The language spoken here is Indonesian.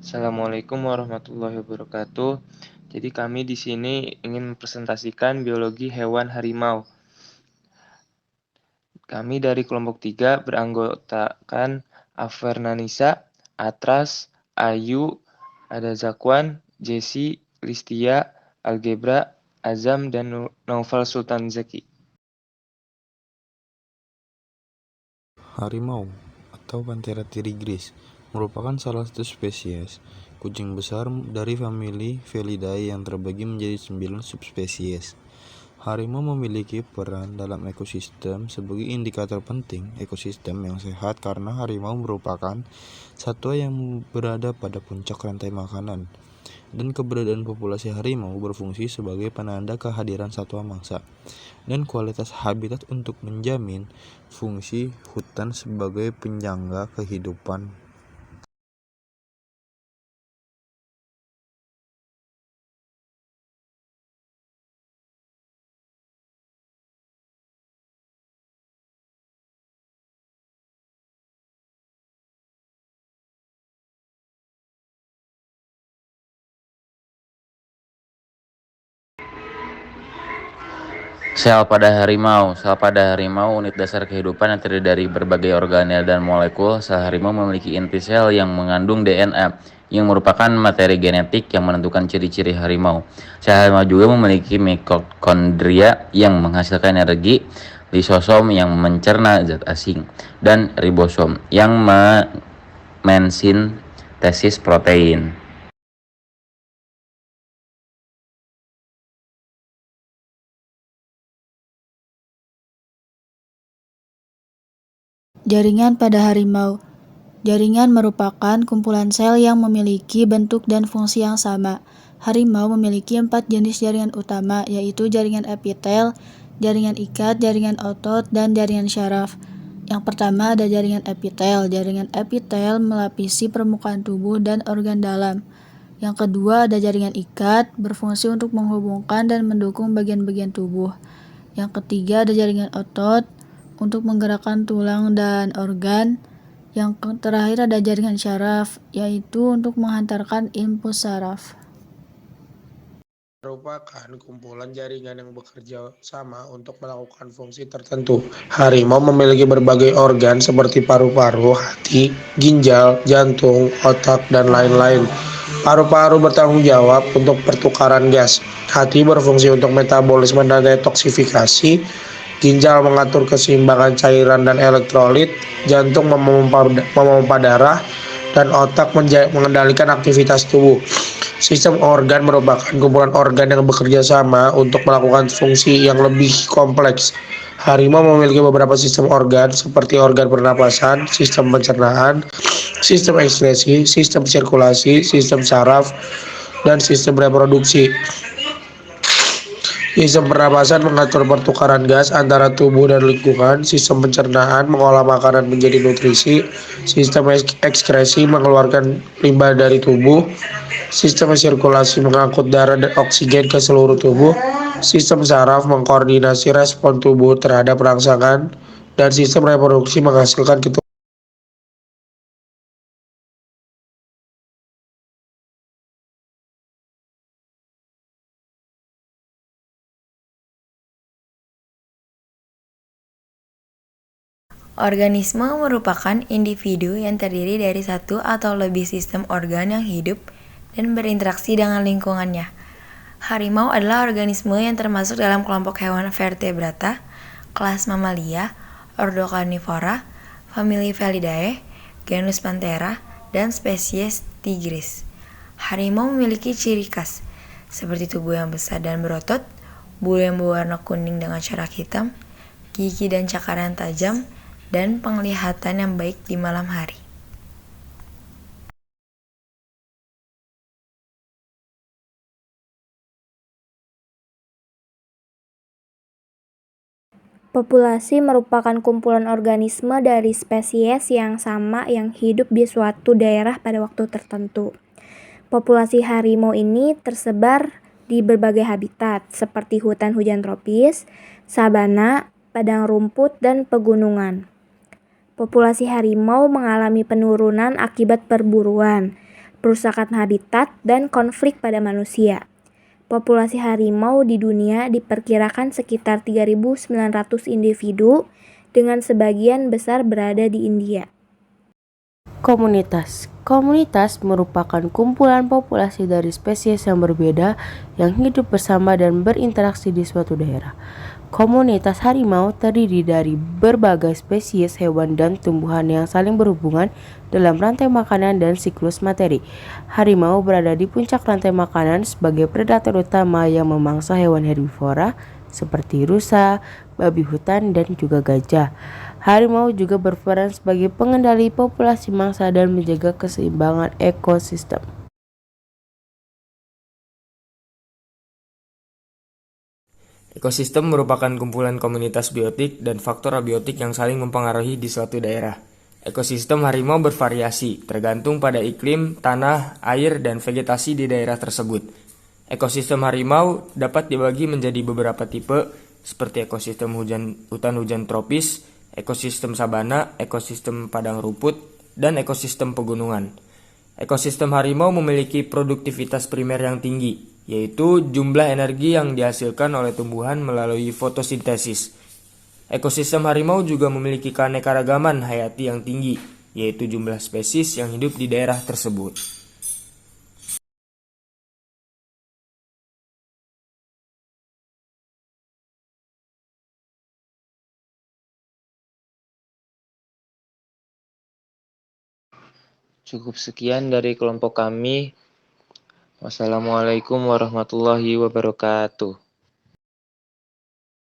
Assalamualaikum warahmatullahi wabarakatuh. Jadi kami di sini ingin mempresentasikan biologi hewan harimau. Kami dari kelompok 3 beranggotakan Afernanisa, Atras, Ayu, ada Zakwan, Jesse, Listia, Algebra, Azam, dan Naufal Sultan Zaki. Harimau atau Panthera tigris merupakan salah satu spesies kucing besar dari famili Felidae yang terbagi menjadi 9 subspesies. Harimau memiliki peran dalam ekosistem sebagai indikator penting ekosistem yang sehat karena harimau merupakan satwa yang berada pada puncak rantai makanan, dan keberadaan populasi harimau berfungsi sebagai penanda kehadiran satwa mangsa dan kualitas habitat untuk menjamin fungsi hutan sebagai penjangka kehidupan. Sel pada harimau. Sel pada harimau unit dasar kehidupan yang terdiri dari berbagai organel dan molekul. Sel harimau memiliki inti sel yang mengandung DNA, yang merupakan materi genetik yang menentukan ciri-ciri harimau. Sel harimau juga memiliki mitokondria yang menghasilkan energi, lisosom yang mencerna zat asing, dan ribosom yang mensintesis protein. Jaringan pada harimau. Jaringan merupakan kumpulan sel yang memiliki bentuk dan fungsi yang sama. Harimau memiliki 4 jenis jaringan utama, yaitu jaringan epitel, jaringan ikat, jaringan otot, dan jaringan syaraf. Yang pertama ada jaringan epitel. Jaringan epitel melapisi permukaan tubuh dan organ dalam. Yang kedua ada jaringan ikat, berfungsi untuk menghubungkan dan mendukung bagian-bagian tubuh. Yang ketiga ada jaringan otot, untuk menggerakkan tulang dan organ. Yang terakhir ada jaringan syaraf, yaitu untuk menghantarkan impuls saraf. Merupakan kumpulan jaringan yang bekerja sama untuk melakukan fungsi tertentu. Harimau memiliki berbagai organ seperti paru-paru, hati, ginjal, jantung, otak, dan lain-lain. Paru-paru bertanggung jawab untuk pertukaran gas. Hati berfungsi untuk metabolisme dan detoksifikasi. Ginjal mengatur keseimbangan cairan dan elektrolit. Jantung memompa darah, dan otak mengendalikan aktivitas tubuh. Sistem organ merupakan kumpulan organ yang bekerja sama untuk melakukan fungsi yang lebih kompleks. Harimau memiliki beberapa sistem organ seperti organ pernapasan, sistem pencernaan, sistem ekskresi, sistem sirkulasi, sistem saraf, dan sistem reproduksi. Sistem pernapasan mengatur pertukaran gas antara tubuh dan lingkungan. Sistem pencernaan mengolah makanan menjadi nutrisi. Sistem ekskresi mengeluarkan limbah dari tubuh. Sistem sirkulasi mengangkut darah dan oksigen ke seluruh tubuh. Sistem saraf mengkoordinasi respon tubuh terhadap rangsangan. Dan sistem reproduksi menghasilkan keturunan. Organisme merupakan individu yang terdiri dari satu atau lebih sistem organ yang hidup dan berinteraksi dengan lingkungannya. Harimau adalah organisme yang termasuk dalam kelompok hewan vertebrata, kelas Mamalia, ordo Carnivora, famili Felidae, genus Panthera, dan spesies Tigris. Harimau memiliki ciri khas, seperti tubuh yang besar dan berotot, bulu yang berwarna kuning dengan corak hitam, gigi dan cakaran tajam, dan penglihatan yang baik di malam hari. Populasi merupakan kumpulan organisme dari spesies yang sama yang hidup di suatu daerah pada waktu tertentu. Populasi harimau ini tersebar di berbagai habitat seperti hutan hujan tropis, sabana, padang rumput, dan pegunungan. Populasi harimau mengalami penurunan akibat perburuan. perusakan habitat, dan konflik pada manusia. Populasi harimau di dunia diperkirakan sekitar 3.900 individu, dengan sebagian besar berada di India. Komunitas. Komunitas merupakan kumpulan populasi dari spesies yang berbeda yang hidup bersama dan berinteraksi di suatu daerah. Komunitas harimau terdiri dari berbagai spesies hewan dan tumbuhan yang saling berhubungan dalam rantai makanan dan siklus materi. Harimau berada di puncak rantai makanan sebagai predator utama yang memangsa hewan herbivora seperti rusa, babi hutan, dan juga gajah. Harimau juga berperan sebagai pengendali populasi mangsa dan menjaga keseimbangan ekosistem. Ekosistem merupakan kumpulan komunitas biotik dan faktor abiotik yang saling mempengaruhi di suatu daerah. Ekosistem harimau bervariasi, tergantung pada iklim, tanah, air, dan vegetasi di daerah tersebut. Ekosistem harimau dapat dibagi menjadi beberapa tipe, seperti ekosistem hutan hujan tropis, ekosistem sabana, ekosistem padang rumput, dan ekosistem pegunungan. Ekosistem harimau memiliki produktivitas primer yang tinggi, yaitu jumlah energi yang dihasilkan oleh tumbuhan melalui fotosintesis. Ekosistem harimau juga memiliki keanekaragaman hayati yang tinggi, yaitu jumlah spesies yang hidup di daerah tersebut. Cukup sekian dari kelompok kami. Wassalamualaikum warahmatullahi wabarakatuh.